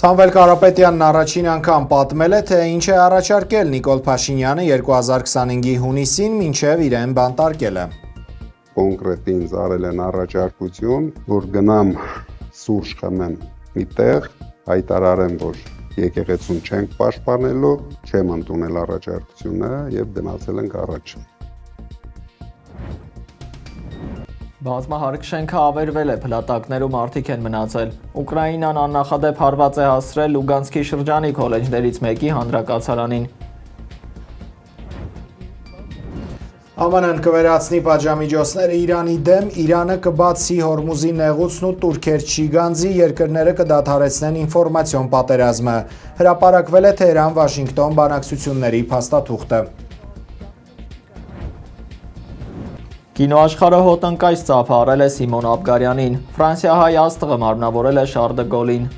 Սամվել Կարապետյանն առաջին անգամ պատմել է, թե ինչ է առաջարկել Նիկոլ Փաշինյանը 2025-ի հունիսին մինչև իրեն բանտարկելը։ Կոնկրետ ինձ արել են առաջարկություն, որ գնամ սուրճ խմեմ մի տեղ, հայտարարեմ, որ եկեղեցուն չենք պաշտպանելու, չեմ ընդունել առաջարկությունը եւ գնացել ենք առաջ։ Բազմահարկ շենքը ավերվել է, փլատակներում մարդիկ են մնացել։ Ուկրաինան աննախադեպ հարված է հասցրել Լուգանսկի շրջանի քոլեջներից մեկի հանրակացարանին։ ԱՄՆ-ն կվերացնի պատժամիջոցները Իրանի դեմ, Իրանը կբացի Հորմուզի նեղուցն ու Տուրքերչի գանձի, երկրները կդադարեցնեն ինֆորմացիոն պատերազմը։ Հրապարակվել է Թեհրան-Վաշինգտոն բանակցությունների փաստաթուղթը։ Կինոաշխարհը հոտնկայս ծափահարել է Սիմոն Աբգարյանին, ֆրանսիահայ աստղը մարմնավորել է Շարլ դը Գոլին։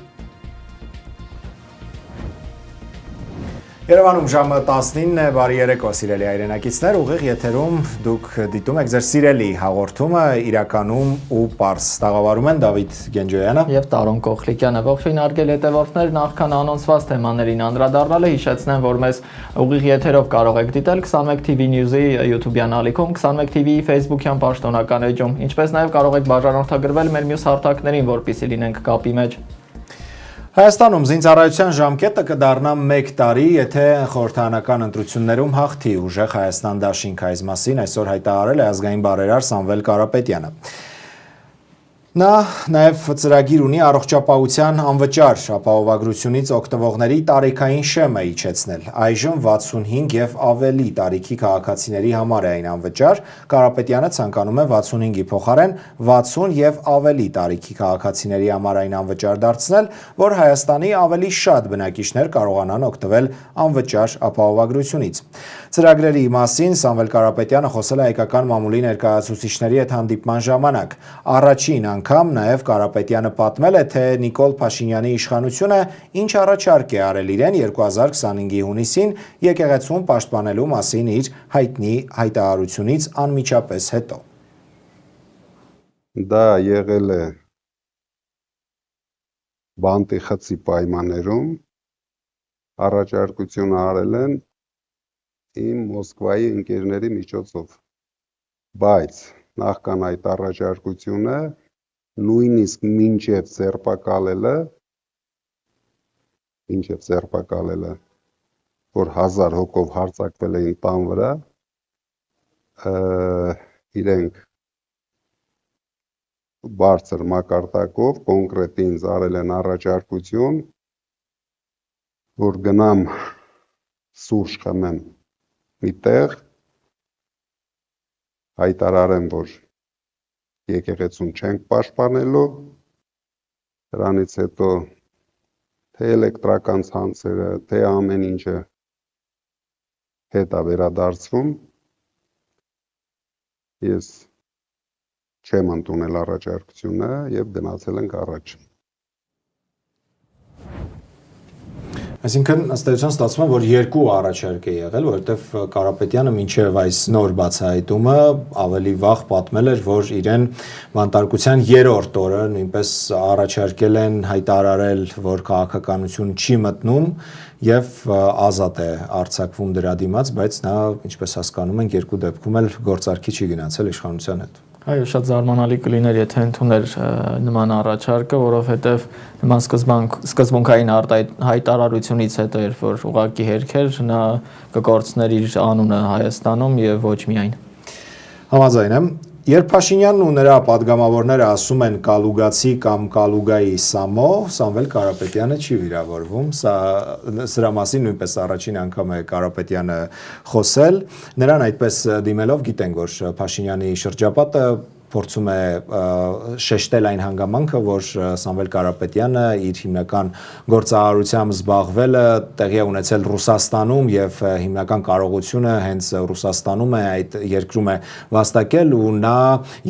Երևանում ժամը 19 է, բարի երեկո սիրելի հայրենակիցներ, ուղիղ եթերում դուք դիտում եք ձեր սիրելի հաղորդումը իրականում ու պարզ տաղավարում են Դավիթ Գենջոյանը եւ Տարոն Կողլիկյանը։ Ողջույն արգել հետևորդներ, նախքան անոնսված թեմաներին անդրադառնալը հիշեցնեմ, որ մեզ ուղիղ եթերով կարող եք դիտել 21 TV News-ի YouTube-յան ալիքում, 21 TV-ի Facebook-յան պաշտոնական էջում, ինչպես նաեւ կարող եք բաժանորդագրվել մեր մյուս հարթակներին, որպեսզի լինենք կապի մեջ։ Հայաստանում զինծառայության ժամկետը կդառնա 1 տարի, եթե խորհրդարանական ընտրություններում հաղթի ուժեղ Հայաստան դաշինքը, այս մասին այսօր հայտարարել է ազգային բարերար Սամվել Կարապետյանը։ Նա նաև ծրագիր ունի առողջապահության անվճար ապահովագրությունից օգտվողների տարիքային շեմը իջեցնել։ Այժմ 65 եւ ավելի տարիքի քաղաքացիների համար է այն անվճար, Կարապետյանը ցանկանում է 65-ի փոխարեն 60 եւ ավելի տարիքի քաղաքացիների համար այն անվճար դարձնել, որ Հայաստանի ավելի շատ բնակիչներ կարողանան օգտվել անվճար ապահովագրությունից։ Ծրագրերի մասին Սամվել Կարապետյանը խոսել է հայկական մամուլի ներկայացուցիչների հետ հանդիպման ժամանակ։ Առաջին անգամ նաև Կարապետյանը պատմել է, թե Նիկոլ Փաշինյանի իշխանությունը ինչ առաջարկ է արել իրեն 2025-ի հունիսին եկեղեցուն պաշտպանելու մասին իր հայտնի հայտարարությունից անմիջապես հետո։ Դա եղել է բանտի խցի պայմաններում, առաջարկությունը արել են իմ Մոսկվայի ընկերների միջոցով, բայց նախքան այդ առաջարկությունը նույնիսկ մինչև ձերբակալելը, որ 1000 հոգով հարձակվել էին տան վրա, իրենք բարձր մակարդակով կոնկրետ ինձ արել են առաջարկություն, որ գնամ սուրճ խմեմ մի տեղ, հայտարարեմ, որ եկեղեցուն չենք պաշտպանելու, դրանից հետո թե էլեկտրական ցանցերը, թե ամեն ինչը հետ է վերադարձվում, ես չեմ ընդունել առաջարկությունը եւ գնացել ենք առաջ։ Այսինքն ըստ էության ստացվում է, որ երկու առաջարկ է եղել, որովհետև Կարապետյանը մինչև այս նոր բացահայտումը ավելի վաղ պատմել էր, որ իրեն բանտարկության 3-րդ օրը նույնպես առաջարկել են հայտարարել, որ քաղաքականություն չի մտնում եւ ազատ է արձակվում դրա դիմաց, բայց նա, ինչպես հասկանում ենք, երկու դեպքում էլ գործարքի չի գնացել իշխանության հետ։ Այո, շատ զարմանալի կլիներ, եթե ընդուներ նման առաջարկը, որովհետև նման սկզբունքային հայտարարությունից հետո, երբ որ ուղղակի հերքեր, նա կկորցներ իր անունը Հայաստանում եւ ոչ միայն։ Համաձայն եմ, երբ Փաշինյանն ու նրա падգամավորները ասում են Կալուգացի կամ Կալուգայի Սամո, Սամվել Կարապետյանը չի վիրավորվում, սրա մասին նույնպես առաջին անգամ է Կարապետյանը խոսել, նրան այդպես դիմելով գիտենք, որ Փաշինյանի շրջապատը փորձում է շեշտել այն հանգամանքը, որ Սամվել Կարապետյանը իր հիմնական գործարարությամբ զբաղվելը տեղի է ունեցել Ռուսաստանում եւ հիմնական կարողությունը հենց Ռուսաստանում է, այդ երկրում է վաստակել ու նա,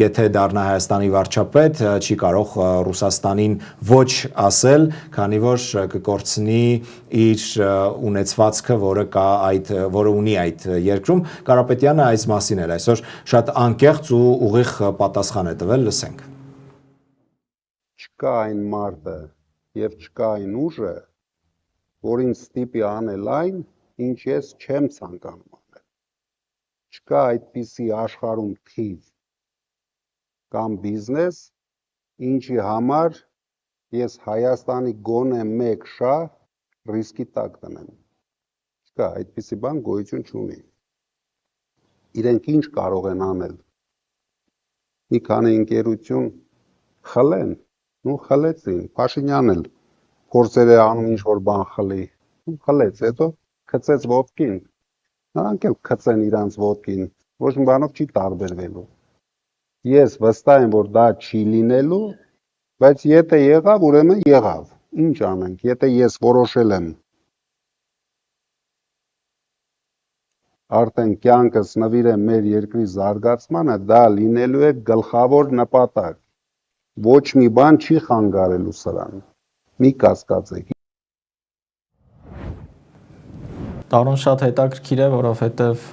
եթե դառնա Հայաստանի վարչապետ, չի կարող Ռուսաստանին ոչ ասել, քանի որ կկորցնի իր ունեցվածքը, որը ունի այդ երկրում։ Կարապետյանը այս մասին էլ այսօր շատ անկեղծ ու ուղիղ պատասխան է տվել, լսենք։ Չկա այն մարդը, եւ չկա այն ուժը, որ ինձ ստիպի անել այն, ինչ ես չեմ ցանկանում անել։ Չկա այդպիսի աշխարհում թիվ կամ բիզնես, ինչի համար ես Հայաստանի գոնե մեկ շահ ռիսկի տակ տնեմ։ Չկա, այդպիսի բան գոյություն չունի։ Իրենք ինչ կարող են անել։ Մի քանի ընկերություն խլեն, ու խլեցին, Փաշինյանն էլ փորձեր է անում ինչ-որ բան խլի, ու խլեց, հետո գցեց ոտքին, նրանք էլ գցեն իրանց ոտքին, ոչ մի բանով չի տարբերվելու։ Ես վստահ եմ, որ դա չի լինելու, բայց եթե եղավ, ուրեմն եղավ, ինչ անենք, եթե ես որոշել եմ արդեն կյանքս նվիրեմ մեր երկրի զարգացմանը, դա լինելու է գլխավոր նպատակ, ոչ մի բան չի խանգարելու սրան, մի կասկածեք։ Տարոն շատ հետաքրքիր է, որովհետև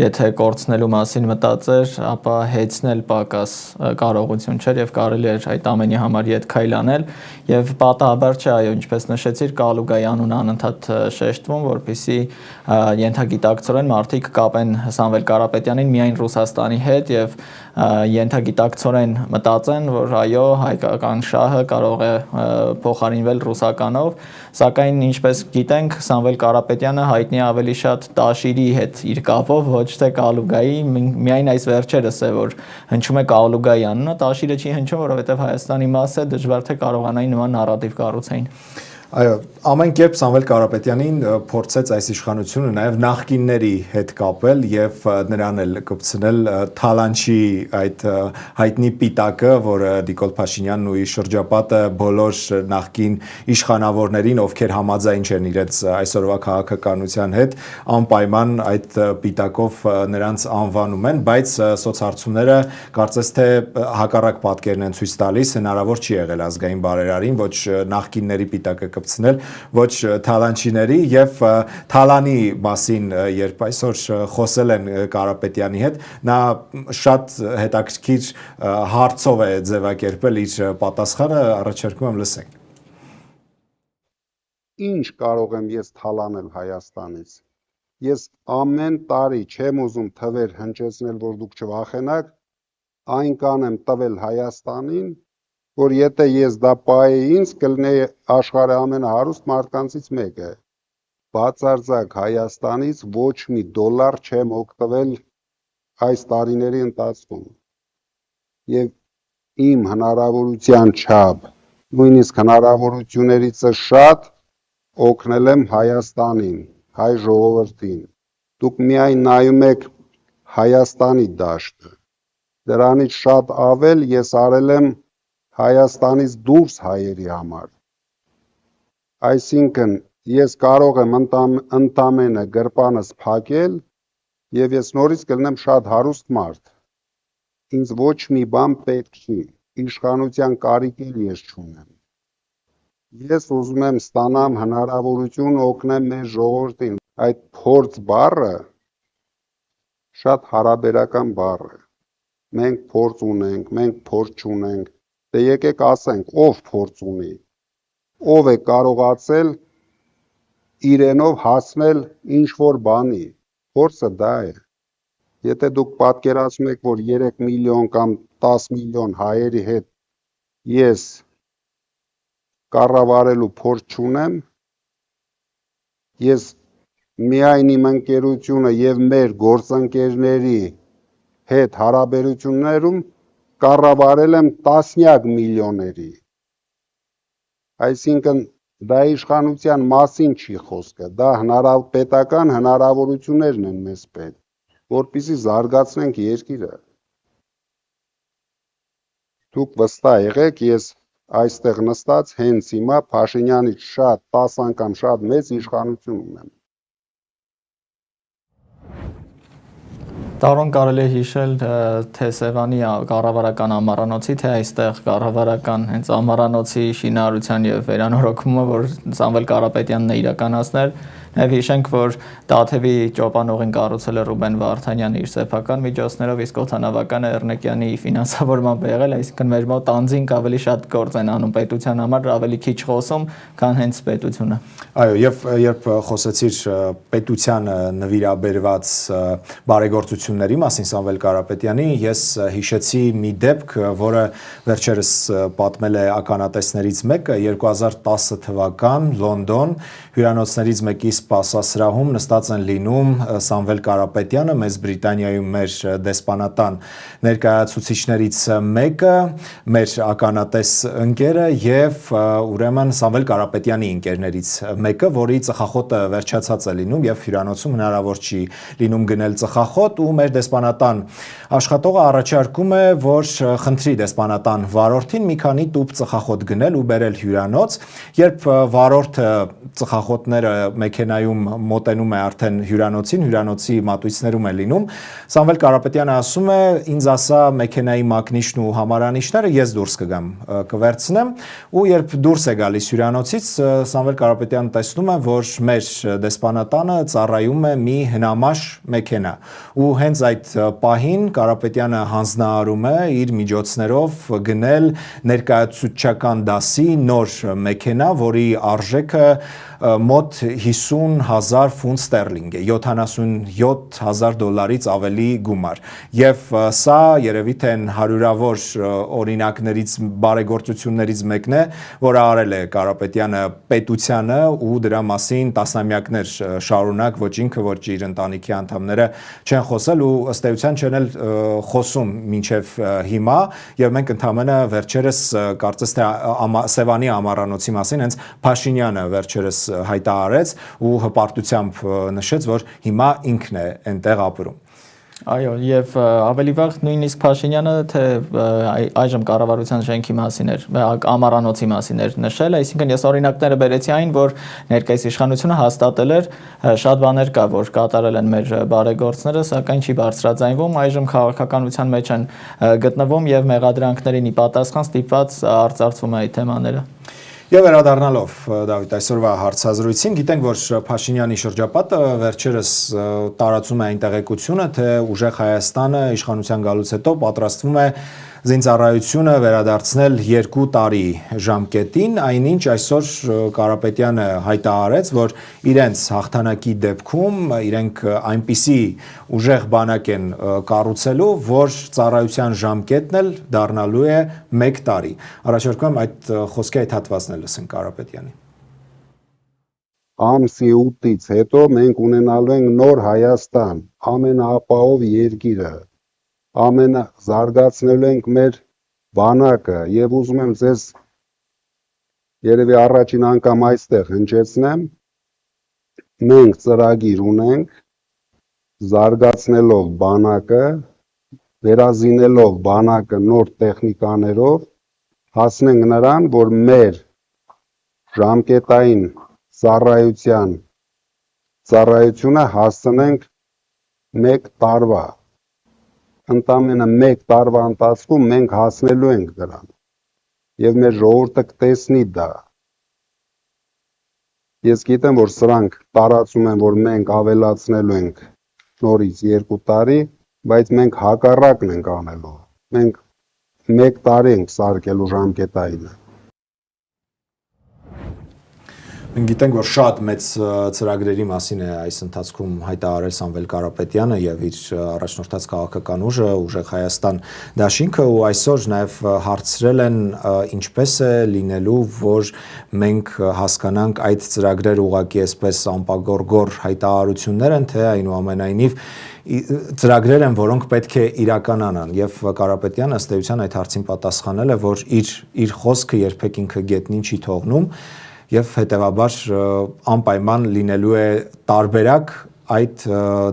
եթե կորցնելու մասին մտածեր, ապա հեծնել պակաս կարողություն չէր եւ կարելի էր այդ ամենի համար ետ քայլ անել եւ պատահաբար չէ, այո, ինչպես նշեցիր, Կալուգայի անունը անընդհատ շեշտվում, որպեսզի ենթագիտակցորեն մարդիկ կապեն Սամվել Կարապետյանին միայն Ռուսաստանի հետ եւ ենթագիտակցորեն մտածեն, որ այո, հայկական շահը կարող է փոխարինվել ռուսականով, սակայն ինչպես գիտենք, Սամվել Կարապետյանը հայտնի ավելի շատ Տաշիրի հետ իր կապով, ոչ թե Կալուգայի, միայն այս վերջերս է, որ հնչում է Կալուգայի անունը, Տաշիրը չի հնչում, որովհետև Հայաստանի մաս է, դժվար թե կարողանային նման նարատիվ կառուցեին։ Այո, ամեն կերպ Սամվել Կարապետյանին փորձեց այս իշխանությունը նաև նախկինների հետ կապել եւ նրան էլ կպցնել Թալանչի այդ հայտնի պիտակը, որը Նիկոլ Փաշինյանն ու իր շրջապատը բոլոր նախկին իշխանավորներին, ովքեր համաձայն չեն իրենց այսօրվա քաղաքականության հետ, անպայման այդ պիտակով նրանց անվանում են, բայց սոցհարցումները կարծես թե հակառակ պատկերն են ցույց տալիս, հնարավոր չի եղել ազգային բարերարին ոչ նախկինների պիտակը կպցնել, ոչ Թալանչիների եւ Թալանի մասին, երբ այսօր խոսել են Կարապետյանի հետ, նա շատ հետաքրքիր հարցով է ձևակերպել իր պատասխանը, առաջարկում եմ լսենք։ Ինչ կարող եմ ես թալանել Հայաստանից։ Ես ամեն տարի չեմ ուզում թվեր հնչեցնել, որ դուք չվախենաք, այն կանեմ տվել Հայաստանին, որ եթե ես դա պահեի ինձ, կլինեի աշխարհի ամենահարուստ մարդկանցից մեկը։ Բացարձակ Հայաստանից ոչ մի դոլար չեմ օգտվել այս տարիների ընթացքում։ Եվ իմ հնարավորության չափ, նույնիսկ հնարավորություններից շատ օգնել եմ Հայաստանին, հայ ժողովրդին։ Դուք միայն նայում եք Հայաստանի դաշտը։ Դրանից շատ ավել ես արել եմ Հայաստանից դուրս հայերի համար։ Այսինքն ես կարող եմ ընդամենը գրպանս փակել եւ ես նորից կլինեմ շատ հարուստ մարդ։ Ինձ ոչ մի բան պետք չի, իշխանության կարիք էլ ես չունեմ։ Ես ուզում եմ ստանամ հնարավորություն օգնեմ մեր ժողովրդին։ Այդ փորձ բառը շատ հարաբերական բառ է։ Մենք փորձ ունենք, մենք փորձ չունենք։ Դե եկեք ասենք, ով փորձ ունի, ով է կարողացել իրենով հասնել ինչ-որ բանի, փորձը դա է։ Եթե դուք պատկերացնում եք, որ 3 միլիոն կամ 10 միլիոն հայերի հետ ես կառավարելու փորձ չունեմ, ես միայն իմ ընկերությունը եւ մեր գործընկերների հետ հարաբերություններում կառավարել եմ տասնյակ միլիոների։ Այսինքն դա իշխանության մասին չի խոսքը, դա պետական հնարավորություններն են մեզ պետք, որպեսզի զարգացնենք երկիրը։ Դուք վստահ եղեք, ես այստեղ նստած հենց հիմա Փաշինյանից շատ 10 անգամ շատ մեծ իշխանություն ունեմ։ Տարոն կարելի է հիշել թե Սևանի կառավարական ամառանոցի, թե այստեղ կառավարական հենց ամառանոցի շինարարության եւ վերանորոգումը, որ Սամվել Կարապետյանն է իրականացնել, Նաև հիշենք, որ Տաթևի ճոպանուղին կառուցել է Ռուբեն Վարդանյանը իր սեփական միջոցներով, իսկ Օթանավականը Էռնեկյանի ֆինանսավորմամբ եղել, այսինքն մեր մոտ անձինք ավելի շատ գործ են անում պետության համար, ավելի քիչ խոսում, քան հենց պետությունը։ Այո, եւ երբ խոսեցիր պետությանը նվիրաբերված բարեգործությունների մասին Սամվել Կարապետյանի, ես հիշեցի մի դեպք, որը վերջերս պատմել է ականատեսներից մեկը 2010 թվական Լոնդոն հյուրանոցներից մեկի սպասասրահում նստած են լինում Սամվել Կարապետյանը, Մեծ Բրիտանիայում մեր դեսպանատան ներկայացուցիչներից մեկը, մեր ականատես ընկերը եւ ուրեմն Սամվել Կարապետյանի ընկերներից մեկը, որի ծխախոտը վերջացած է լինում եւ հյուրանոցում հնարավոր չի լինում գնել ծխախոտ ու մեր դեսպանատան աշխատողը առաջարկում է, որ խնդրի դեսպանատան վարորդին մի քանի տուփ ծխախոտ գնել ու բերել հյուրանոց, երբ վարորդը ծխախոտները մեքենայում մոտենում է արդեն հյուրանոցի մատույցներում է լինում, Սամվել Կարապետյանը ասում է, ինձ ասա մեքենայի մակնիշն ու համարանիշները, ես դուրս կգամ, կվերցնեմ, ու երբ դուրս է գալիս հյուրանոցից, Սամվել Կարապետյանը տեսնում է, որ մեր դեսպանատանը ծառայում է մի հնամաշ մեքենա, ու հենց այդ պահին Կարապետյանը հանձնարարում է իր միջոցներով գնել ներկայացուցչական դասի նոր մեքենա, որի արժեքը մոտ 50,000 ֆունտ ստերլինգ է, $77,000 ավելի գումար, եւ սա երևի թե հարյուրավոր օրինակներից բարեգործություններից մեկն է, որը արել է Կարապետյանը պետությանը ու դրա մասին տասնամյակներ շարունակ ոչ ինքը, ոչ իր ընտանիքի անդամները չեն խոսել ու ըստ էության չեն էլ խոսում մինչև հիմա, եւ մենք ընդհանրապես վերջերս կարծես թե Սևանի ամառանոցի մասին հենց Փաշինյանը վերջերս հայտարարեց ու հպարտությամբ նշեց, որ հիմա ինքն է այնտեղ ապրում։ Այո, եւ ավելի վաղ նույնիսկ Փաշինյանը թե այժմ կառավարության շենքի մասին էր, ամառանոցի մասին էր նշել, այսինքն ես օրինակները բերեցի այն, որ ներկայիս իշխանությունը հաստատել էր շատ բաներ կա, որ կատարել են մեր բարեգործները, սակայն չի բարձրաձայնվում, այժմ քաղաքականության մեջ են գտնվում եւ մեղադրանքներին ի պատասխան ստիպված արծարծվում է այդ թեմաները։ Եվ վերադառնալով Դավիթ այսօրվա հարցազրույցին, գիտենք, որ Փաշինյանի շրջապատը վերջերս տարածում է այն տեղեկությունը, թե ուժեղ Հայաստանը իշխանության գալուց հետո պատրաստվում է զինծառայությունը վերադարձնել 2 տարի ժամկետին, այնինչ այսօր Կարապետյանը հայտարարեց, որ իրենց հաղթանակի դեպքում իրենք այնպիսի ուժեղ բանակ են կառուցելու, որ ծառայության ժամկետն էլ դառնալու է 1 տարի։ Առաջարկում եմ այդ խոսքի այդ հատվածն էլ լսենք Կարապետյանի։ Ամսի 8-ից հետո մենք ունենալու ենք նոր Հայաստան, ամենաապահով երկիրը, զարգացնելու ենք մեր բանակը եւ ուզում եմ ձեզ երևի առաջին անգամ այստեղ հնչեցնեմ, մենք ծրագիր ունենք զարգացնելով բանակը, վերազինելով բանակը նոր տեխնիկաներով, հասնենք նրան, որ մեր ժամկետային ծառայությունը հասցնենք 1 տարվա ընդամենը 1 տարվա ընթացքում մենք հասնելու ենք դրան եւ մեր ժողովուրդը կտեսնի դա։ Ես գիտեմ, որ սրանք տարածում են, որ մենք ավելացնելու ենք նորից 2 տարի, բայց մենք հակառակն ենք անելու։ Մենք 1 տարի ենք սարքելու ժամկետայինը։ Մենք գիտենք, որ շատ մեծ ծրագրերի մասին է այս ընթացքում հայտարարել Սամվել Կարապետյանը եւ իր առաջնորդած քաղաքական ուժը, ուժեղ Հայաստան դաշինքը ու այսօր նաեւ հարցրել են ինչպես է լինելու, որ մենք հասկանանք այդ ծրագրերը ուղղակի այսպես անպագորգոր հայտարարություններ են, թե այնուամենայնիվ ծրագրեր են, որոնք պետք է իրականանան եւ Կարապետյանը ըստ էության այդ հարցին պատասխանել է, որ իր խոսքը երբեք ինքը գետնին չի թողնում եւ հետեւաբար անպայման լինելու է տարբերակ այդ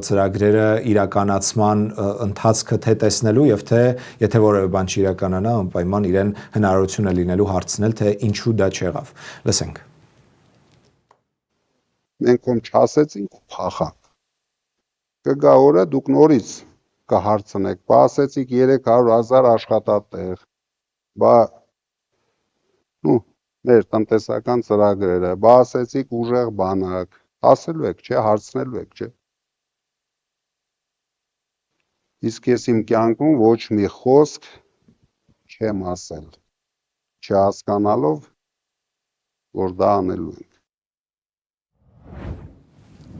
ծրագրերը իրականացման ընթացքը թե տեսնելու եւ թե եթե որևէ բան չիրականանա անպայման իրեն հնարավորություն է լինելու հարցնել թե ինչու դա չեղավ։ Լսենք։ Մենք ում չասեցինք ու փախանք։ Կգա օրը դուք նորից կհարցնեք, բա ասեցիք 300,000 աշխատատեղ, բա մեր տնտեսական ծրագրերը, բա ասեցիք ուժեղ բանակ, ասելու եք, չէ, հարցնելու եք, չէ։ Իսկ ես իմ կյանքում ոչ մի խոսք չեմ ասել, չհասկանալով, որ դա անելու ենք։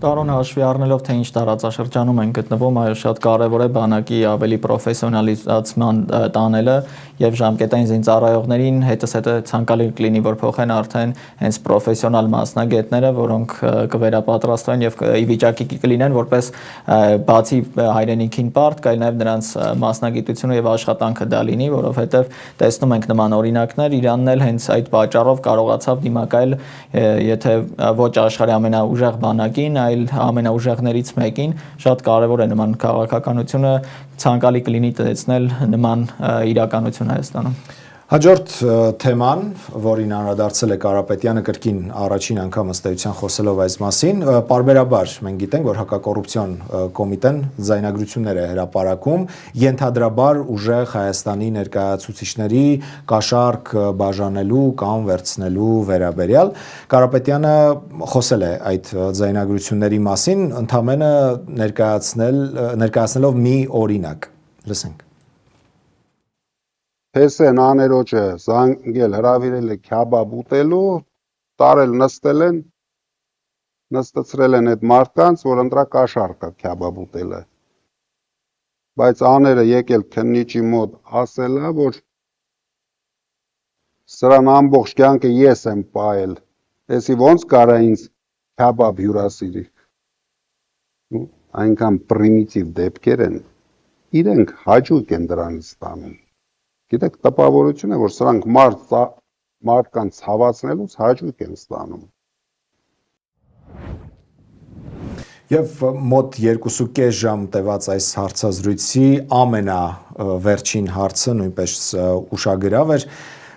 Տարոն հաշվի առնելով, թե ինչ տարածաշրջանում են գտնվում, այո, շատ կարևոր է բանակի ավելի պրոֆեսիոնալիզացման տանելը եւ ժամկետային զինծառայողներին հետզհետե ցանկալի կլինի, որ փոխեն արդեն հենց պրոֆեսիոնալ մասնագետները, որոնք կվերապատրաստվեն եւ ի վիճակի կլինեն որպես բացի հայրենիքին պարտ, կայլ նաեւ նրանց մասնագիտությունը եւ աշխատանքը դա լինի, որովհետեւ տեսնում ենք նման օրինակներ, Իրանն էլ հենց այդ պատճառով կարողացավ դիմակայել, եթե ոչ աշխարհի ամենաուժեղ բանակին, այլ ամենաուժեղներից մեկին, շատ կարևոր է նման քաղաքականությունը, ցանկալի կլինի տեսնել նման իրականություն Հայաստանում։ Հաջորդ թեման, որին անդրադարձել է Կարապետյանը կրկին առաջին անգամ ըստ էության խոսելով այս մասին, պարբերաբար մենք գիտենք, որ հակակոռուպցիոն կոմիտեն ձայնագրություններ է հրապարակում, ենթադրաբար ուժեղ Հայաստանի ներկայացուցիչների կաշառք բաժանելու կամ վերցնելու վերաբերյալ։ Կարապետյանը խոսել է այդ ձայնագրությունների մասին, ընդամենը ներկայացնելով մի օրինակ։ Լսենք։ Հեսեն աներոջը զանգել հրավիրել է քյաբաբ ուտելու, տարել նստեցրել են այդ մարդկանց, որ ընտրա կաշառք է քյաբաբ ուտելը։ Բայց աները եկել քննիչի մոտ ասելա, որ սրան ամբողջ կյանքը ես եմ պահել, էսի ոնց կարա ինձ քյաբաբ հյուրասիրի։ Այնքան պրիմիտիվ դեպքեր են, իրենք հաճույք են դրանից ստանում։ Գիտեք, տպավորություն է, որ սրանք մարդկանց ցավացնելուց հաճույք են ստանում։ Եվ մոտ 2.5 ժամ տևած այս հարցազրույցի ամենավերջին հարցը նույնպես ուշագրավ էր,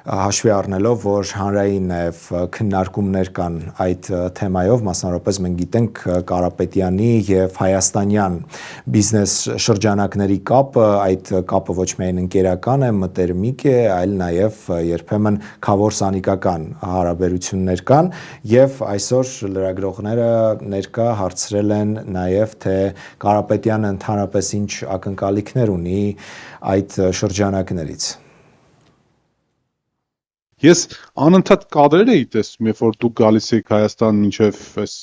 հաշվի առնելով, որ հանրային նաև քննարկումներ կան այդ թեմայով, մասնավորապես մենք գիտենք Կարապետյանի եւ հայաստանյան բիզնես շրջանակների կապը, այդ կապը ոչ միայն ընկերական է, մտերմիկ է, այլ նաև երբեմն քավոր-սանիկական հարաբերություններ կան եւ այսօր լրագրողները ներկա հարցրել են նաև թե Կարապետյանը ընդհանրապես ինչ ակնկալիքներ ունի այդ շրջանակներից։ Ես անընդհատ կադրեր էի տեսնում, երբ որ դուք գալիս եք Հայաստան մինչև այս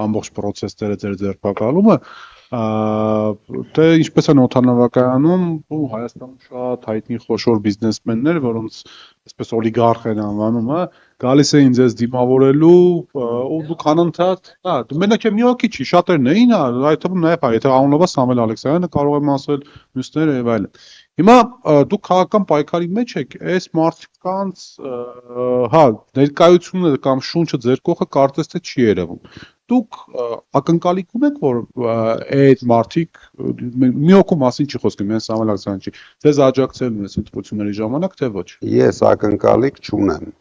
ամբողջ process-ները ձեր ձերբակալումը, թե ինչպես են օդանավակայանում ու Հայաստանում շատ հայտնի խոշոր բիզնեսմեններ, որոնց այսպես օլիգարխ են անվանում, գալիս էին ձեզ դիմավորելու ու դուք անընդհատ, դու մենակ եմ մի հոգի չի, շատերն էին, այդ թվում նաև եթե անունով Սամվել Ալեքսանյանը կարող եմ ասել, մյուսները եւ այլն։ Հիմա դուք քաղաքական պայքարի մեջ եք, այս մարդկանց ներկայությունը կամ շունչը ձեր կողքը կարծես թե չի երևում։ Դուք ակնկալիք ունեք, որ այդ մարդիկ մի հոգու մասին չի խոսքը, միայն Սամվել Ալեքսանյանը չի, ձեզ աջակցել ունես ընտրությունների ժամանակ, թե ոչ։ Ես ակնկալիք չունեմ,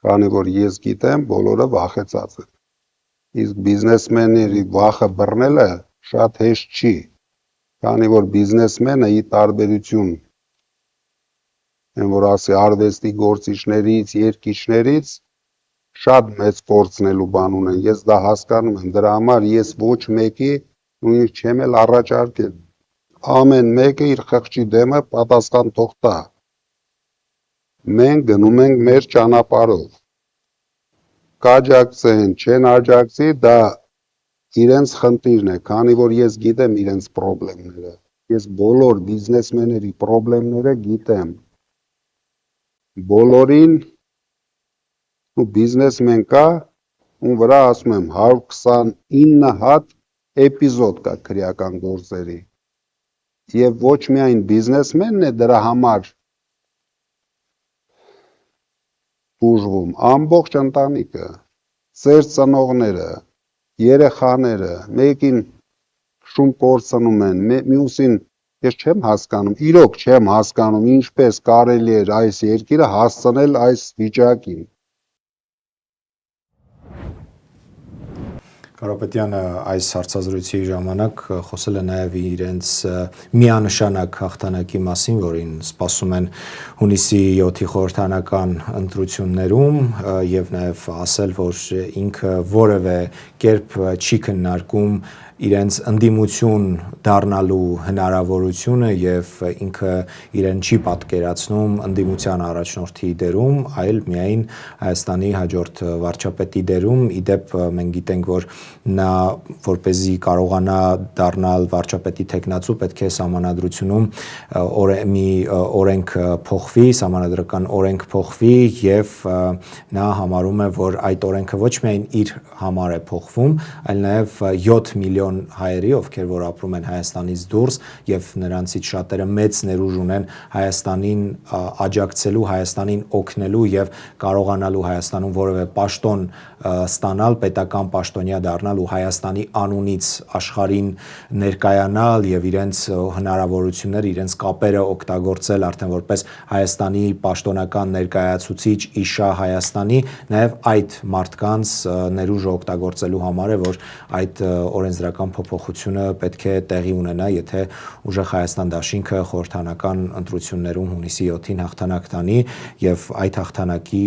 քանի որ ես գիտեմ, բոլորը վախեցած են։ Իսկ բիզնեսմենների վախը բռնելը շատ հեշտ չի, քանի որ բիզնեսմենը ի տարբերություն որ ասի արվեստի գործիչներից, երգիչներից շատ մեծ կորցնելու բան ունեն, ես դա հասկանում եմ, դրա համար ես ոչ մեկի նույնիսկ չեմ էլ առաջարկել, ամեն մեկը իր խղճի դեմը պատասխան թող տա, մենք գնում ենք մեր ճանապարհով, կաջակցեն, չեն աջակցի, դա իրենց խնդիրն է, քանի որ ես գիտեմ իրենց պրոբլեմները, ես բոլոր բիզնեսմենների պրոբլեմները գիտեմ, բոլորին ու բիզնեսմեն կա, ում վրա ասում եմ 129 հատ էպիզոդ կա քրեական գործերի, եւ ոչ միայն բիզնեսմենն է դրա համար բուժվում, ամբողջ ընտանիքը, ծեր ծնողները, երեխաները, մեկին շուն կորցնում են, մյուսին ես չեմ հասկանում, իրոք չեմ հասկանում, ինչպես կարելի էր այս երկիրը հասցնել այս վիճակին։ Կարապետյանը այս հարցազրույցի ժամանակ խոսել է նաև իրենց միանշանակ հաղթանակի մասին, որին սպասում են հունիսի 7-ի խորհրդարանական ընտրություններում եւ նաև ասել, որ ինքը որևէ կերպ չի քննարկում իրենց ընդդիմություն դառնալու հնարավորությունը եւ ինքը իրեն չի պատկերացնում ընդդիմության առաջնորդի դերում, այլ միայն Հայաստանի հաջորդ վարչապետի դերում։ Իդեպ մենք գիտենք, որ նա որպեսզի կարողանա դառնալ վարչապետի տեխնացու, պետք է սահմանադրությունում մի օրենք փոխվի, սահմանադրական օրենք փոխվի եւ նա համարում է, որ այդ օրենքը ոչ միայն իր համար է փոխվում, այլ նաեւ 7 միլիոն հայերի, ովքեր որ ապրում են Հայաստանից դուրս եւ նրանցից շատերը մեծ ներուժ ունեն Հայաստանին աջակցելու, Հայաստանին օգնելու եւ կարողանալու Հայաստանում որևէ պաշտոն ստանալ, պետական պաշտոնյա դառնալ ու Հայաստանի անունից աշխարհին ներկայանալ եւ իրենց հնարավորությունները, իրենց կապերը օգտագործել արդեն որպես Հայաստանի պաշտոնական ներկայացուցիչ իշա Հայաստանի, նաեւ այդ մարդկանց ներուժը օգտագործելու համար է, որ այդ օրենսդրական փոփոխությունը պետք է տեղի ունենա, եթե ուժեղ Հայաստան դաշինքը խորհրդարանական ընտրություններում հունիսի 7-ին հաղթանակ տանի եւ այդ հաղթանակի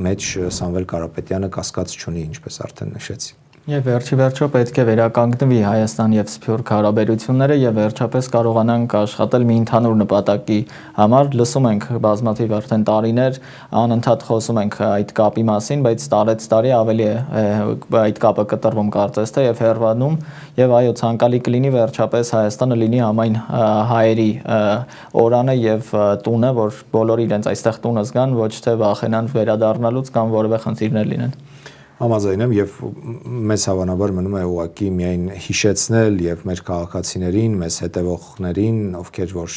մեջ Սամվել Կարապետյանը կասկած չունի, ինչպես արդեն նշեցի։ Եվ վերջիվերջո պետք է վերականգնվի Հայաստան եւ Սփյուռք հարաբերությունները եւ վերջապես կարողանանք աշխատել մի ընդհանուր նպատակի համար։ Լսում ենք բազմաթիվ արդեն տարիներ անընդհատ խոսում ենք այդ կապի մասին, բայց տարեցտարի ավելի է այդ կապը կտրվում կարծես թե եւ հեռանում եւ այո ցանկալի կլինի վերջապես Հայաստանը լինի համայն հայերի օրանը եւ տունը, որ բոլորը իրենց այստեղ տունը զգան, ոչ թե վախենան վերադառնալուց կամ որևէ խնդիրներ լինեն։ Համաձայն եմ եւ մեզ հավանաբար մնում է ուղղակի միայն հիշեցնել եւ մեր քաղաքացիներին, մեզ հետևողներին, ովքեր որ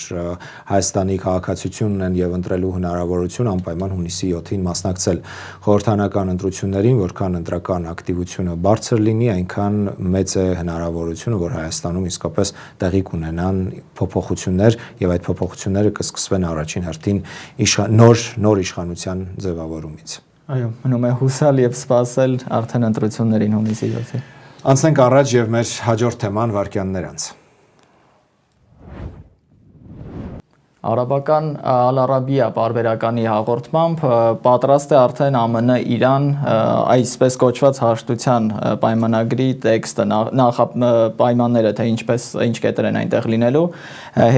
Հայաստանի քաղաքացիություն ունեն եւ ընտրելու հնարավորություն անպայման հունիսի 7-ին մասնակցել խորհրդարանական ընտրություններին, որքան ընտրական ակտիվությունը բարձր լինի, այնքան մեծ է հնարավորությունը, որ Հայաստանում իսկապես տեղի կունենան փոփոխություններ եւ այդ փոփոխությունները կսկսվեն առաջին հերթին նոր իշխանության ձևավորումից։ Այո, մնում է հուսալ եւ սպասել արդեն ընտրություններին հունիսի 7-ին։ Անցնենք առաջ եւ մեր հաջորդ թեման վարքյաններ անց։ Արաբական Ալ-Արաբիա պարբերականի հաղորդմամբ պատրաստ է արդեն ԱՄՆ Իրան այսպես կոչված հաշտության պայմանագրի տեքստը, պայմանները, թե ինչ կետեր են այնտեղ լինելու,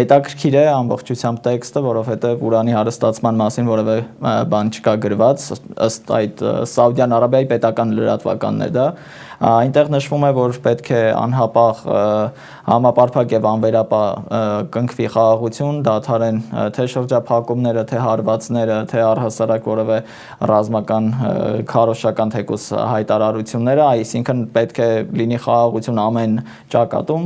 հետաքրքիր է ամբողջությամբ տեքստը, որովհետև ուրանի հարստացման մասին որևէ բան չկա գրված, ըստ այդ Սաուդյան Արաբիայի պետական լրատվականն է դա։ Այնտեղ նշվում է, որ պետք է անհապաղ համապարփակ եւ անվերապահ կնքվի խաղաղություն, դադարեն թե շրջափակումները, թե հարվածները, թե առհասարակ որևէ ռազմական քարոզչական թեկուզ հայտարարությունները, այսինքն պետք է լինի խաղաղություն ամեն ճակատում,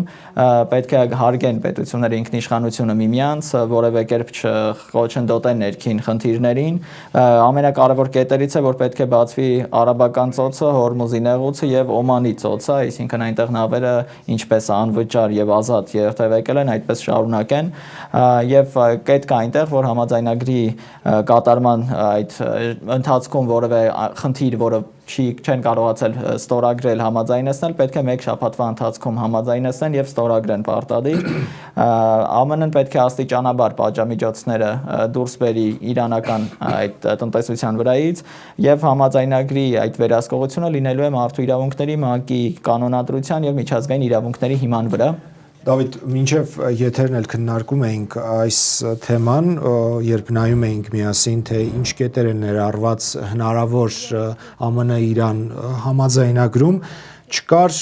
պետք է հարգեն պետությունները ինքնիշխանությունը միմյանց, որևէ կերպ չխոչընդոտեն ներքին խնդիրներին, ամենակարևոր կետերից է, որ պետք է բացվի Արաբական ծոցը, Հորմուզի նեղուցը եւ Օմանի ծոցը, այսինքն այնտեղ նավերը ինչպես անվճար եւ ազատ երթևեկել են, այդպես շարունակեն եւ կետ կա այնտեղ, որ համաձայնագրի կատարման այդ ընթացքում որևէ խնդիր, որը չեն կարողացել ստորագրել, համաձայնեցնել, պետք է մեկ շաբաթվա ընթացքում համաձայնեցնեն եւ ստորագրեն պարտադիր։ ԱՄՆ-ն պետք է աստիճանաբար պատժամիջոցները դուրս բերի իրանական այդ տնտեսության վրայից եւ համաձայնագրի այդ վերահսկողությունը լինելու է մարդու իրավունքների ՄԱԿ-ի կանոնադրության եւ միջազգային իրավունքների հիման վրա։ Դավիթ, մինչև եթերն էլ քննարկում էինք այս թեման, երբ նայում էինք միասին, թե ինչ կետեր են ներառված հնարավոր ԱՄՆ-Իրան համաձայնագրում, չկար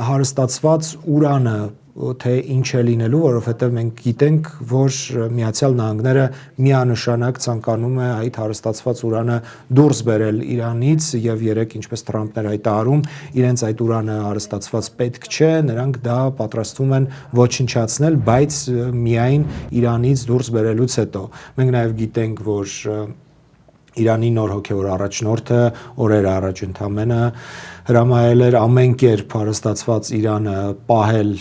հարստացված ուրանը, թե ինչ է լինելու, որովհետև մենք գիտենք, որ Միացյալ Նահանգները միանշանակ ցանկանում է այդ հարստացված ուրանը դուրս բերել Իրանից եւ երեք, ինչպես Թրամփն էր հայտարարում, իրենց այդ ուրանը հարստացված պետք չէ, նրանք դա պատրաստվում են ոչնչացնել, բայց միայն Իրանից դուրս բերելուց հետո։ Մենք նաեւ գիտենք, որ Իրանի նոր հոգևոր առաջնորդը օրեր առաջ ընդամենը հրամայել էր ամեն կերպ հարստացված Իրանը պահել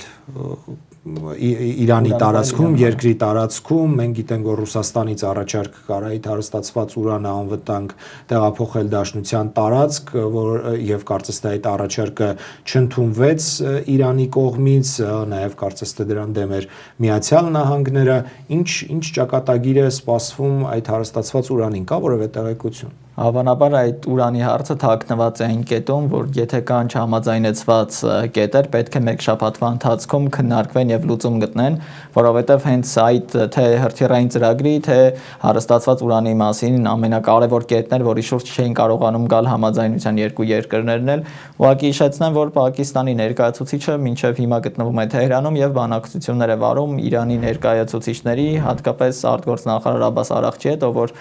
Իրանի տարածքում, երկրի տարածքում, մենք գիտենք, որ Ռուսաստանից առաջարկ կար այդ հարստացված ուրանը անվտանգ տեղափոխել Դաշնության տարածք, եւ կարծես թե այդ առաջարկը չընդունվեց Իրանի կողմից, նաեւ կարծես թե դրան դեմ էր Միացյալ Նահանգները, ինչ ճակատագիր է սպասվում այդ հարստացված ուրանին, կա որևէ տեղեկություն։ Հավանաբար այդ ուրանի հարցը թաքնված է այն կետում, որ եթե կան չհամաձայնեցված կետեր, պետք է մեկ շաբաթվա ընթացքում քննարկվեն եւ լուծում գտնեն, որովհետեւ հենց այդ թե հրթիռային ծրագրի, թե հարստացված ուրանի մասին ամենակարևոր կետն էր, որի շուրջ չէին կարողանում գալ համաձայնության երկու երկրներն էլ։ Ուղղակի հիշեցնեմ, որ Պակիստանի ներկայացուցիչը մինչև հիմա գտնվում է Թեհրանում եւ բանակցություններ է վարում Իրանի ներկայացուցիչների, հատկապես արտգործնախարար Աբբաս Արաղչի հետ, ով որ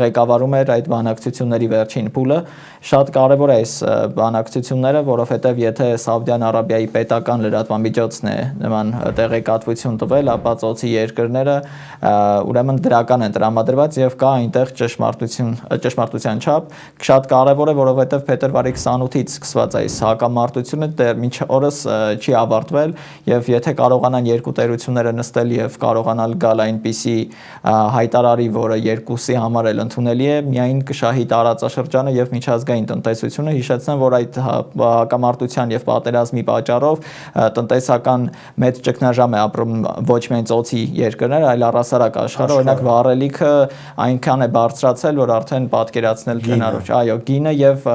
ղեկավարում էր այդ բանակցությունների վերջին փուլը։ Շատ կարևոր է այս բանակցությունները, որովհետև եթե Սաուդյան Արաբիայի պետական լրատվամիջոցն է նման տեղեկատվություն տվել, ապա ծոցի երկրները ուրեմն դրական են տրամադրված եւ կա այնտեղ ճշմարտության չափ։ Շատ կարևոր է, որովհետև փետրվարի 28-ից սկսված այս հակամարտությունը դեռ մինչ օրս չի ավարտվել եւ եթե կարողանան երկու տերությունները նստել եւ կարողանալ գալ այնպիսի հայտարարի, որը երկուսի համար էլ ընդունելի է, միայն կշահի տարածաշրջանը եւ միջազգային տնտեսությունը։ Հիշեցնեմ, որ այդ հակամարտության եւ պատերազմի պատճառով տնտեսական մեծ ճգնաժամ է ապրում ոչ միայն ծոցի երկրները, այլ առհասարակ աշխարհը, օրինակ վառելիքը այնքան է բարձրացել, որ արդեն պատկերացնել հնարավոր։ Այո, գինը եւ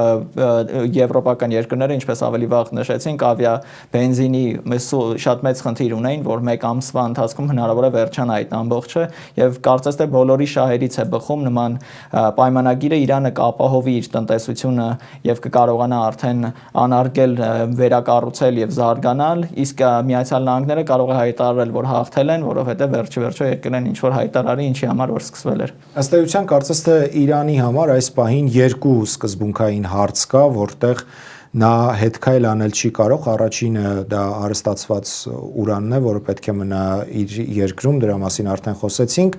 եվրոպական երկրները, ինչպես ավելի վաղ նշեցինք, ավիա բենզինի շատ մեծ խնդիր ունեն, որ մեկ ամսվա ընթացքում հնարավոր է վերջանա այդ ամբողջը եւ կարծես թե բոլորի շահերից է բխում նման պայմանագիրը Իրանը կապահովի իր տնտեսությունը եւ կկարողանա արդեն անարգել, վերակառուցել եւ զարգանալ, իսկ Միացյալ Նահանգները կարող է հայտարարել, որ հաղթել են, որովհետեւ վերջիվերջո եկել են ինչ որ հայտարարի, ինչի համար որ սկսվել էր։ Ըստ էության կարծես թե Իրանի համար այս պահին երկու սկզբունքային հարց կա, որտեղ նա հետքայլ անել չի կարող, առաջինը դա հարստացված ուրանն է, որը պետք է մնա իր երկրում, դրա մասին արդեն խոսեցինք,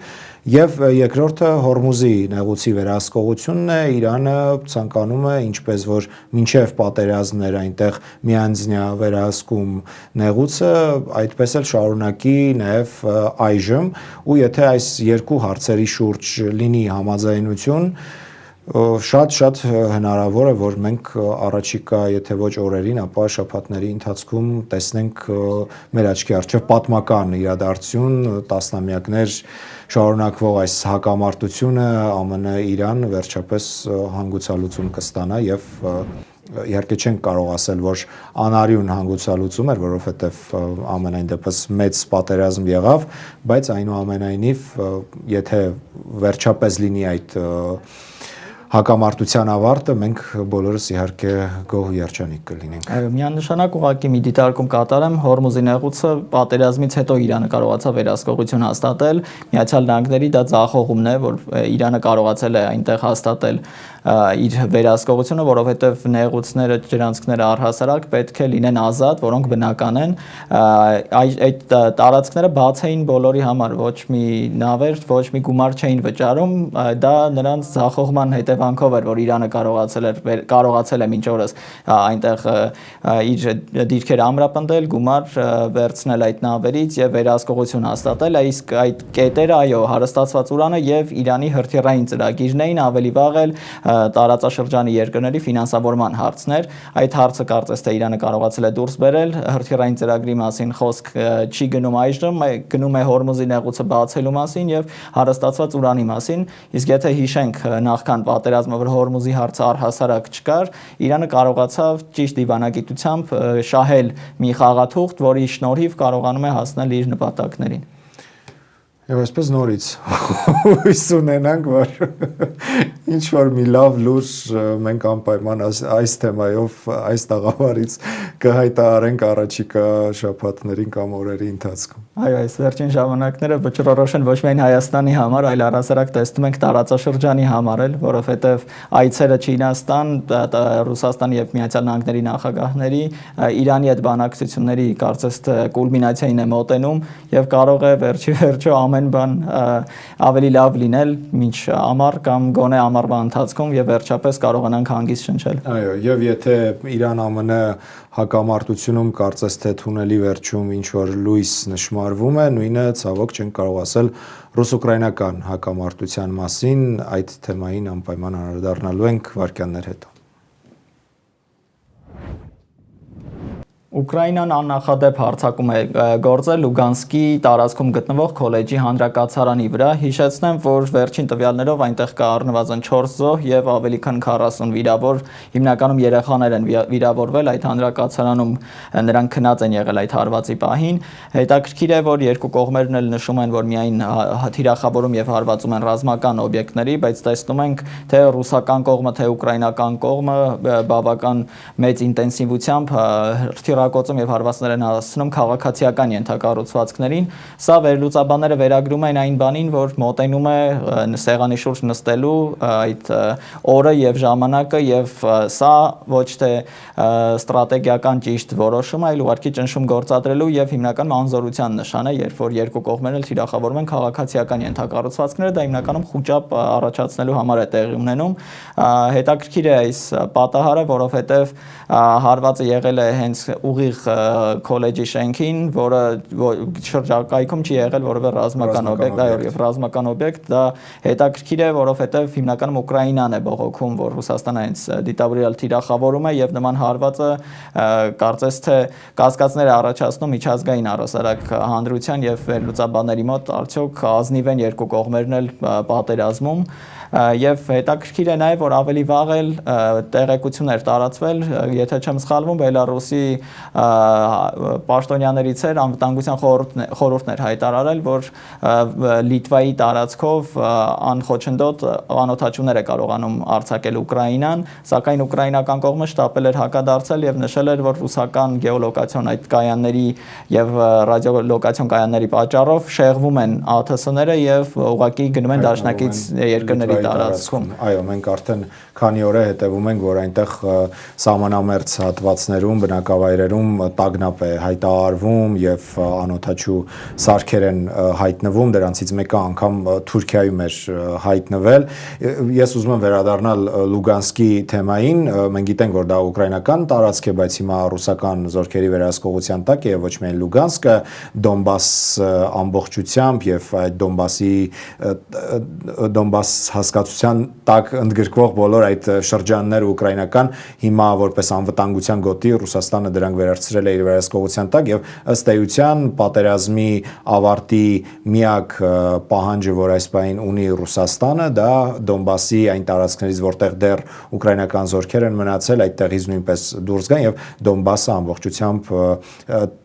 եւ երկրորդը Հորմուզի նեղուցի վերահսկողությունն է, Իրանը ցանկանում է, ինչպես որ մինչև պատերազմներ այնտեղ միանձնյա վերահսկում նեղուցը, այդպես էլ շարունակի նաեւ այժմ, ու եթե այս երկու հարցերի շուրջ լինի համաձայնություն, շատ հնարավոր է, որ մենք առաջիկա, եթե ոչ օրերին, ապա շաբաթների ընթացքում տեսնենք մեր աչքի առջև պատմական իրադարձություն, տասնամյակներ շարունակվող այս հակամարտությունը ԱՄՆ-Իրան վերջապես հանգուցալուծում կստանա եւ իհարկե չենք կարող ասել, որ անարյուն հանգուցալուծում էր, որովհետև ամենայն դեպս մեծ պատերազմ եղավ, բայց այնուամենայնիվ եթե վերջապես լինի այդ հակամարտության ավարտը, մենք բոլորս իհարկե գոհ երջանիկ կլինենք։ Այո, միանշանակ ուղղակի մի դիտարկում կատարեմ, Հորմուզի նեղուցը պատերազմից հետո Իրանը կարողացավ վերահսկողություն հաստատել, Միացյալ Նահանգների դա ձախողումն է, որ Իրանը կարողացել է այնտեղ հաստատել իր վերահսկողությունը, որովհետև նեղուցները, ջրանցքները առհասարակ պետք է լինեն ազատ, որոնք բնական են։ Այդ տարածքները բաց էին բոլորի համար, ոչ մի նավեր, ոչ մի գումար չէին վճարում, դա նրանց ձախողման հետևանքով էր, որ Իրանը կարողացել է մինչ օրս այնտեղ իր դիրքերը ամրապնդել, գումար վերցնել այդ նավերից եւ վերահսկողություն հաստատել, իսկ այդ կետերը, այո, հարստացված ուրանը եւ Իրանի հրթիռային ծրագիրն էին, ավելի վաղ էլ տարածաշրջանի երկրների ֆինանսավորման հարցներ։ Այդ հարցը կարծես թե Իրանը կարողացել է դուրս բերել, հրթիռային ծրագրի մասին խոսք չի գնում այժմ, գնում է Հորմուզի նեղուցը բացելու մասին եւ հարստացված ուրանի մասին, իսկ եթե հիշենք նախքան պատերազմը, որ Հորմուզի հարցը առհասարակ չկար, Իրանը կարողացավ ճիշտ դիվանագիտությամբ շահել մի խաղաթուղթ, որի շնորհիվ կարողանում է հասնել իր նպատակներին։ Եվ այսպես նորից հույս ունենանք, որ ինչ որ մի լավ լուր մենք անպայման այս թեմայով, այս տաղավարից կհայտարարենք առաջիկա շաբաթներին կամ օրերի ընթացքում։ Այո, այս վերջին ժամանակները վճռորոշ են ոչ միայն Հայաստանի համար, այլ առհասարակ տեսնում ենք տարածաշրջանի համար էլ, որովհետև այցերը Չինաստան, Ռուսաստան եւ Միացյալ Նահանգների նախագահների Իրանի հետ բանակցությունների կարծես թե կուլմինացիային է մոտենում եւ կարող է վերջիվերջո ամեն բան ավելի լավ լինել մինչ ամառ կամ գոնե ամառվա ընթացքում եւ վերջապես կարողանանք հանգիստ շնչել։ Այո, եւ եթե Իրան-ԱՄՆ հակամարտությունում կարծես թե թունելի վերջում ինչ որ լույս նշմարվում է, նույնը ցավոք չենք կարող ասել ռուս-ուկրաինական հակամարտության մասին, այդ թեմային անպայման անդրադառնալու ենք վայրկյաններ հետո։ Ուկրաինան աննախադեպ հարձակում է գործել Լուգանսկի տարածքում գտնվող քոլեջի հանրակացարանի վրա։ Հիշեցնեմ, որ վերջին տվյալներով այնտեղ կա առնվազն 4 զոհ եւ ավելի քան 40 վիրավոր, հիմնականում երեխաներ են վիրավորվել այդ հանրակացարանում, նրանք քնած են եղել այդ հարվածի պահին։ Հետաքրքիր է, որ երկու կողմերն էլ նշում են, որ միայն թիրախավորում եւ հարվածում են ռազմական օբյեկտների, բայց տեսնում ենք, թե ռուսական կողմը, թե ուկրաինական կողմը բավական մեծ ինտենսիվությամբ հրթիռակոծում եւ հարվածներ են հասցնում քաղաքացիական ենթակառուցվածքներին։ Սա վերլուծաբանները վերագրում են այն բանին, որ մոտենում է սեղանի շուրջ նստելու այդ օրը եւ ժամանակը, եւ սա ոչ թե ստրատեգիական ճիշտ որոշում է, այլ ուղղակի ճնշում գործադրելու եւ հիմնական անզորության նշան է, երբ որ երկու կողմերն էլ թիրախավորում են քաղաքացիական ենթակառուցվածքները, դա հիմնականում խուճապ առաջացնելու համար է տեղի ունենում։ Հետաքրքիր է այս պատահարը, որովհետեւ հարվածը եղել է հենց ուղիղ քոլեջի շենքին, որը շրջակայքում չի եղել որևէ ռազմական օբյեկտ, այո, եւ ռազմական օբյեկտ, դա հետաքրքիր է, որովհետեւ հիմնականում Ուկրաինան է բողոքում, որ Ռուսաստանը հենց դիտավորյալ թիրախավորում է եւ նման հարվածը կարծես թե կասկածներ է առաջացնում միջազգային առհասարակ հանրության եւ վերլուծաբանների մոտ, արդյոք ազնիվ են երկու կողմերն էլ պատերազմում։ Եվ հետաքրքիր է նաև, որ ավելի վաղ էլ տեղեկություններ տարածվել, եթե չեմ սխալվում, Բելարուսի պաշտոնյաներից էր անվտանգության խորհուրդներ հայտարարել, որ Լիտվայի տարածքով անխոչնդոտ անօթաչուներ է կարողանում արձակել Ուկրաինան, սակայն ուկրաինական կողմը շտապել էր հակադարձել եւ նշել էր, որ ռուսական գեոլոկացիոն այդ կայանների եւ ռադիոլոկացիոն կայանների պատճառով շեղվում են ԱԹՍ-ները եւ ուղղակի գնում են դաշնակից երկրների տարածքում։ Այո, մենք արդեն քանի օր է հետևում ենք, որ այնտեղ սահմանամերձ հատվածներում, բնակավայրերում տագնապ է հայտարարվում եւ անօթաչու սարքեր են հայտնվում, դրանցից մեկը անգամ Թուրքիայում էր հայտնվել։ Ես ուզում եմ վերադառնալ Լուգանսկի թեմային, մենք գիտենք, որ դա ուկրաինական տարածք է, բայց հիմա ռուսական զորքերի վերահսկողության տակ է եւ ոչ միայն Լուգանսկը, Դոնբաս ամբողջությամբ եւ այդ Դոնբաս հասկացության տակ ընդգրկվող բոլոր այդ շրջանները ուկրաինական հիմա որպես անվտանգության գոտի Ռուսաստանը դրանք վերցրել է իր վերահսկողության տակ եւ ըստ էության պատերազմի ավարտի միակ պահանջը, որ այս պահին ունի Ռուսաստանը, դա Դոնբասի այն տարածքներից, որտեղ դեռ ուկրաինական զորքեր են մնացել, այդտեղից նույնպես դուրս գան եւ Դոնբասը ամբողջությամբ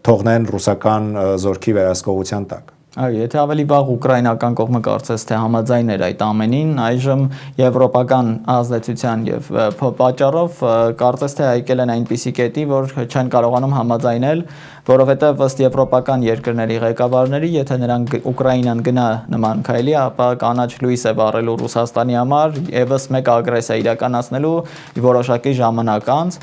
թողնեն ռուսական զորքի վերահսկողության տակ։ Այո, եթե ավելի վաղ ուկրաինական կողմը կարծես թե համաձայն էր այդ ամենին, այժմ եվրոպական ազդեցության եւ պատճառով կարծես թե եկել են այնպիսի կետի, որ չեն կարողանում համաձայնել, որովհետեւ ըստ եվրոպական երկրների ղեկավարների, եթե նրանք Ուկրաինան գնա նման քայլի, ապա կանաչ լույս է վառելու Ռուսաստանի համար եւս մեկ ագրեսիա իրականացնելու որոշակի ժամանակ անց,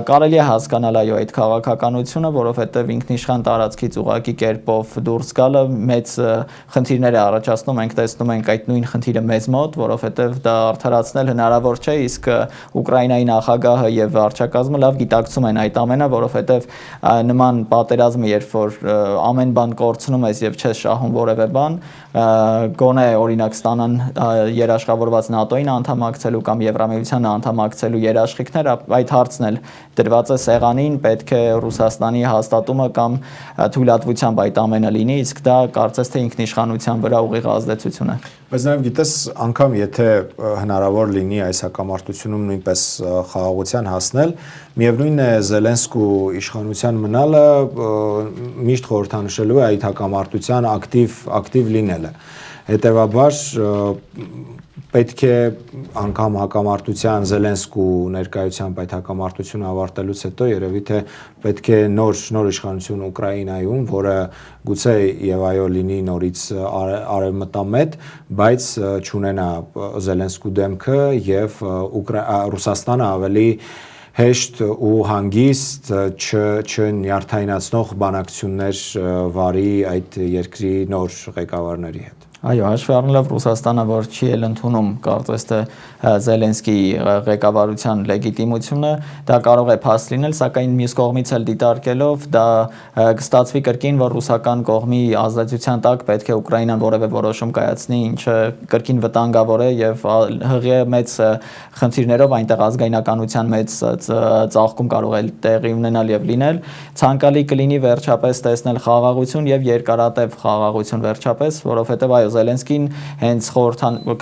կարելի է հասկանալ այո այդ քաղաքականությունը, որովհետեւ ինքնիշխան տարածքից ուղակի կերպով դուրս գալը մեծ խնդիրներ է առաջացնում, մենք տեսնում ենք այդ նույն խնդիրը մեզ մոտ, որովհետև դա արդարացնել հնարավոր չէ, իսկ Ուկրաինայի նախագահը եւ վարչակազմը լավ գիտակցում են այդ ամենը, որովհետև նման պատերազմը, երբ որ ամեն բան կորցնում ես եւ չես շահում որևէ բան, գոնե օրինակ ստանան երաշխավորված ՆԱՏՕ-ին անդամակցելու կամ Եվրամիությանը անդամակցելու երաշխիքներ, այդ հարցն էլ դրված է սեղանին, պետք է Ռուսաստանի հաստատումը կամ թույլատվությամբ այդ ամենը լինի, իսկ դա կարծես թե ինքնիշխանության վրա ուղիղ ազդեցություն է։ Բայց նաև գիտես, անգամ եթե հնարավոր լինի այս հակամարտությունում նույնպես խաղաղության հասնել, միևնույնն է Զելենսկու իշխանության մնալը միշտ խորհրդանշելու է այդ հակամարտության ակտիվ լինելը։ Հետևաբար պետք է անգամ հակամարտության Զելենսկու ներկայությամբ այդ հակամարտությունը ավարտելուց հետո երևի թե պետք է նոր իշխանություն Ուկրաինայում, որը գուցե եւ այո լինի նորից արևմտամետ, բայց չունենա Զելենսկու դեմքը եւ Ռուսաստանը ավելի հեշտ ու հանգիստ չնյարդայնացնող բանակցություններ վարի այդ երկրի նոր ղեկավարների հետ։ Այո, հաշվի առնելով Ռուսաստանը, որ չի էլ ընդունում կարծես թե Զելենսկիի ղեկավարության լեգիտիմությունը, դա կարող է փաստ լինել, սակայն մյուս կողմից էլ դիտարկելով դա կստացվի կրկին, որ ռուսական կողմի ազդեցության տակ պետք է Ուկրաինան որևէ որոշում կայացնի, ինչը կրկին վտանգավոր է եւ հղի մեծ խնդիրներով այնտեղ ազգայնականության մեծ ծաղկում կարող է տեղի ունենալ եւ լինել։ Ցանկալի կլինի վերջապես տեսնել խաղաղություն եւ երկարատև խաղաղություն վերջապես, որովհետեւ այո Զելենսկին հենց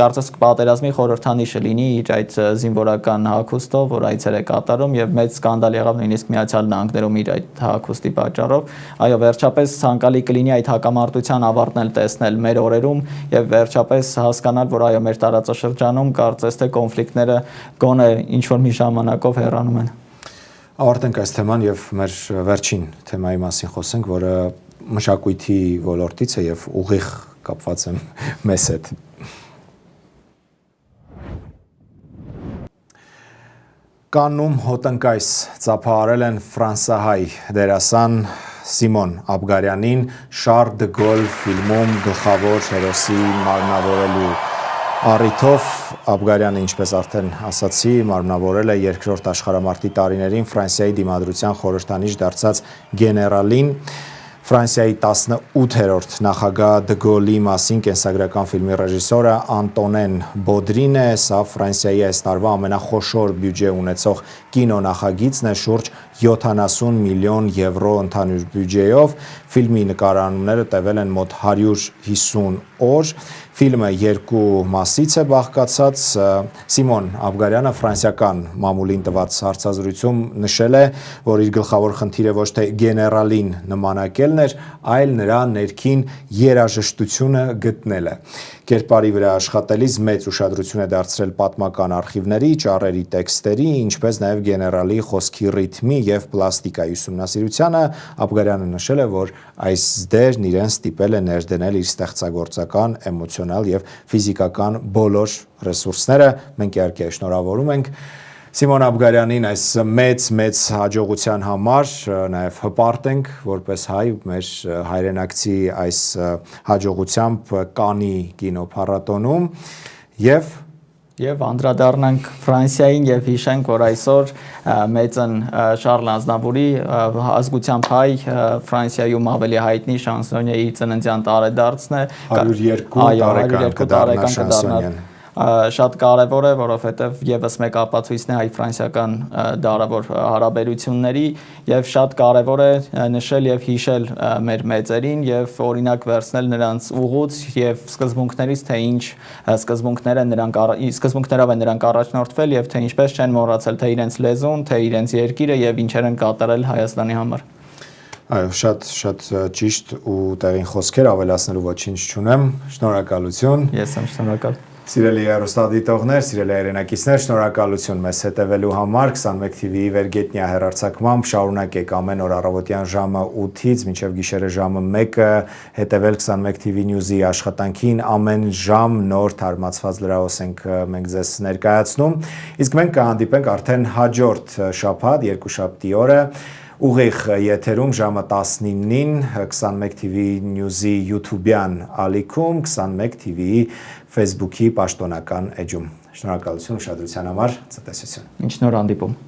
կարծես պատերազմի խորհրդանիշը լինի իր այդ զինվորական հագուստով, որ այցեր է կատարում եւ մեծ սկանդալ եղավ նույնիսկ Միացյալ Նահանգներում իր այդ հագուստի պատճառով։ Այո, վերջապես ցանկալի կլինի այդ հակամարտության ավարտն էլ տեսնել մեր օրերում եւ վերջապես հասկանալ, որ այո մեր տարածաշրջանում կարծես թե կոնֆլիկտները գոնե ինչ որ մի ժամանակով հեռանում են։ Ավարտենք այս թեման եւ մեր վերջին թեմայի մասին խոսենք, որը մշակույթի ոլորտից է եւ ուղիղ կապված եմ մեզ հետ։ Կաննում հոտնկայս ծափահարել են ֆրանսահայ դերասան Սիմոն Աբգարյանին Շարլ դը Գոլ ֆիլմում գլխավոր հերոսի մարմնավորելու առիթով Աբգարյանը, ինչպես արդեն ասացի, մարմնավորել է երկրորդ աշխարհամարտի տարիներին Ֆրանսիայի դիմադրության խորհրդանիշ դարձած գեներալին։ Ֆրանսիայի 18-րդ նախագահ դը Գոլի մասին կենսագրական ֆիլմի ռեժիսորը Անտոնեն Բոդրին է, սա Ֆրանսիայի այս տարվա ամենախոշոր բյուջե ունեցող կինոնախագիծն է, շուրջ 70 միլիոն եվրո ընդհանուր բյուջեով, ֆիլմի նկարահանումները տևել են մոտ 150 օր, ֆիլմը երկու մասից է բաղկացած, Սիմոն Աբգարյանը ֆրանսիական մամուլին տված հարցազրույցում նշել է, որ իր գլխավոր խնդիրը ոչ թե գեներալին նմանակելն էր, այլ նրա ներքին երաժշտությունը գտնելը։ Կերպարի վրա աշխատելիս մեծ ուշադրություն է դարձրել պատմական արխիվների, ճառերի տեքստերի, ինչպես նաև գեներալի խոսքի ռիթմի եւ պլաստիկայի ուսումնասիրությանը։ Աբգարյանը նշել է, որ այս դերն իրեն ստիպել է ներդնել իր ստեղծագործական, էմոցիոնալ եւ ֆիզիկական բոլոր ռեսուրսները։ Մենք իհարկե շնորհավորում ենք Սիմոն Աբգարյանին այս մեծ հաջողության համար, նաև հպարտ ենք որպես հայ մեր հայրենակցի այս հաջողությամբ Կանի կինոփառատոնում եւ անդրադառնանք Ֆրանսիային եւ հիշենք, որ այսօր մեծն Շարլ Ազնավուրի ազգությամբ հայ Ֆրանսիայում ավելի հայտնի շանսոնյեի ծննդյան տարեդարձն է 102 տարեկան շանսոնյեն շատ կարևոր է, որովհետև եւս մեկ ապացույցն է հայ-ֆրանսիական դարավոր հարաբերությունների եւ շատ կարևոր է նշել եւ հիշել մեր մեծերին եւ օրինակ վերցնել նրանց ուղուց եւ սկզբունքներից, թե ինչ սկզբունքներով են նրանք առաջնորդվել եւ թե ինչպես չեն մոռացել թե իրենց լեզուն, թե իրենց երկիրը եւ ինչեր են կատարել Հայաստանի համար։ Այո, շատ ճիշտ ու տեղին խոսքեր, ավելացնելու ոչինչ չունեմ։ Շնորհակալություն։ Ես եմ շնորհակալ։ Սիրելի հեռուստադիտողներ, սիրելի հայրենակիցներ, շնորհակալություն մեզ հետևելու համար 21 TV-ի վերգետնյա հեռարձակմամբ շարունակեք ամեն օր առավոտյան ժամը 8-ից մինչև գիշերը ժամը 1-ը հետևել 21 TV News-ի աշխատանքին, ամեն ժամ նոր թարմացված լրահոս ենք մենք ձեզ ներկայացնում, իսկ մենք կհանդիպենք արդեն հաջորդ շաբաթ, երկուշաբթի օրը ուղիղ եթերում ժամը 19-ին 21 TV News-ի YouTube-յան ալիքում, 21 TV-ի Facebook-ի պաշտոնական էջում։ Շնորհակալություն ուշադրության համար, ցտեսություն։ Ինչ նոր հանդիպում։